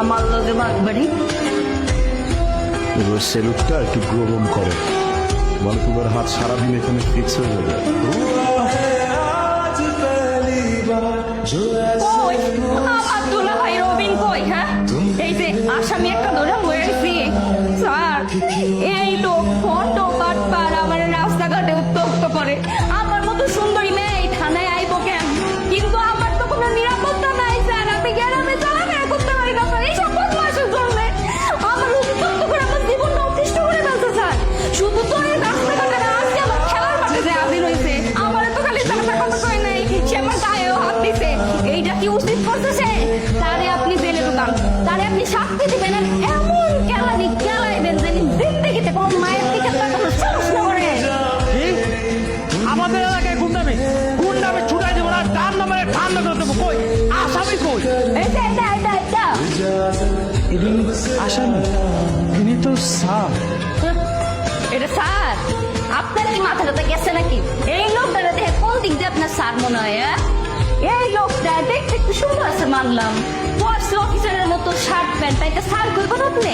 আমার লগে বাগবাড়ি। এবার সেলুটটা একটু গরম করে, মানে তোমার হাত সারাদিন এখানে ফিক্স হয়ে যাবে। কই আমার দুলা ভাই রবিন কই? হ্যাঁ, এই যে আসামি একটা ধরে মরেছি স্যার। এই লোক ফন্ড বাটপার আমার রাস্তাঘাটে উত্তক্ত করে। আমার মতো সুন্দরী মেয়ে এই থানায় আইবো কেন? কিন্তু আমার তো কোনো নিরাপত্তা নাই স্যার। আপনি গ্রামে চলাফেরা করতে পারি না স্যার, এই সব বদমাশের জন্য আমার উত্তক্ত করে আমার জীবনটা অতিষ্ঠ করে ফেলছে স্যার। শুধু তো এই রাস্তাঘাটে না, আজকে আমার খেলার মাঠে যে হাজির হয়েছে, আমার তো খালি তার কথা কয় নাই, সে আমার গায়েও হাত দিছে। এইটা কি উচিত করছে সে? তারে আপনি জেলে ঢুকান, তারে আপনি শাস্তি দিবেন, আর এমন কেলানি কেলাইবেন যে জিন্দেগিতে কোনো মায়ের দিকে তাকানোর সাহস না করে। আমাদের এলাকায় গুন্ডামি ছুটাই দেবো না, তার নামে ঠান্ডা করে দেবো। কই আসামি কই? এটা এটা এটা এটা আসামি ইনি তো স্যার। এটা স্যার? আপনার কি মাথাটা গেছে নাকি? এই লোকটা দেখে কোন দিক দিয়ে আপনার স্যার মনে হয়? হ্যাঁ, এই লোকটা দেখতে একটু সুন্দর আছে মানলাম, ফোর্স অফিসারের মতো শার্ট প্যান্ট, তাই স্যার করবেন আপনি?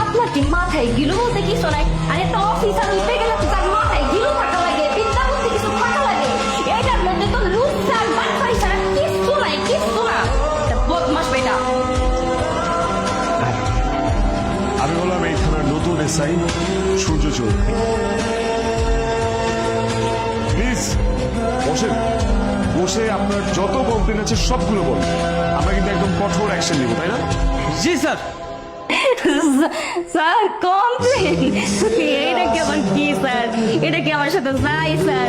আপনার কি মাথায় গিলু বলতে কিছু নাই? আর একটা অফিসার উঠে গেলে তো তার মাথায় গিলু থাকা লাগে, বিদ্যা বলতে কিছু থাকা লাগে। এইটার মধ্যে তো লুজ স্যার বাটপারি ছাড়া কিচ্ছু নাই, কিচ্ছু না। এটা বদমাস বেটা। আমি বললাম এই থানার নতুন এসআই সূর্য চৌধুরী। প্লিজ বসেন, বসে আপনার যত কমপ্লেন আছে সবগুলো বলুন। আমরা কিন্তু একদম কঠোর অ্যাকশন নিব, তাই না? জি স্যার। Sir complain? এটা কেমন কি স্যার? এটা কি আমার সাথে যাই স্যার?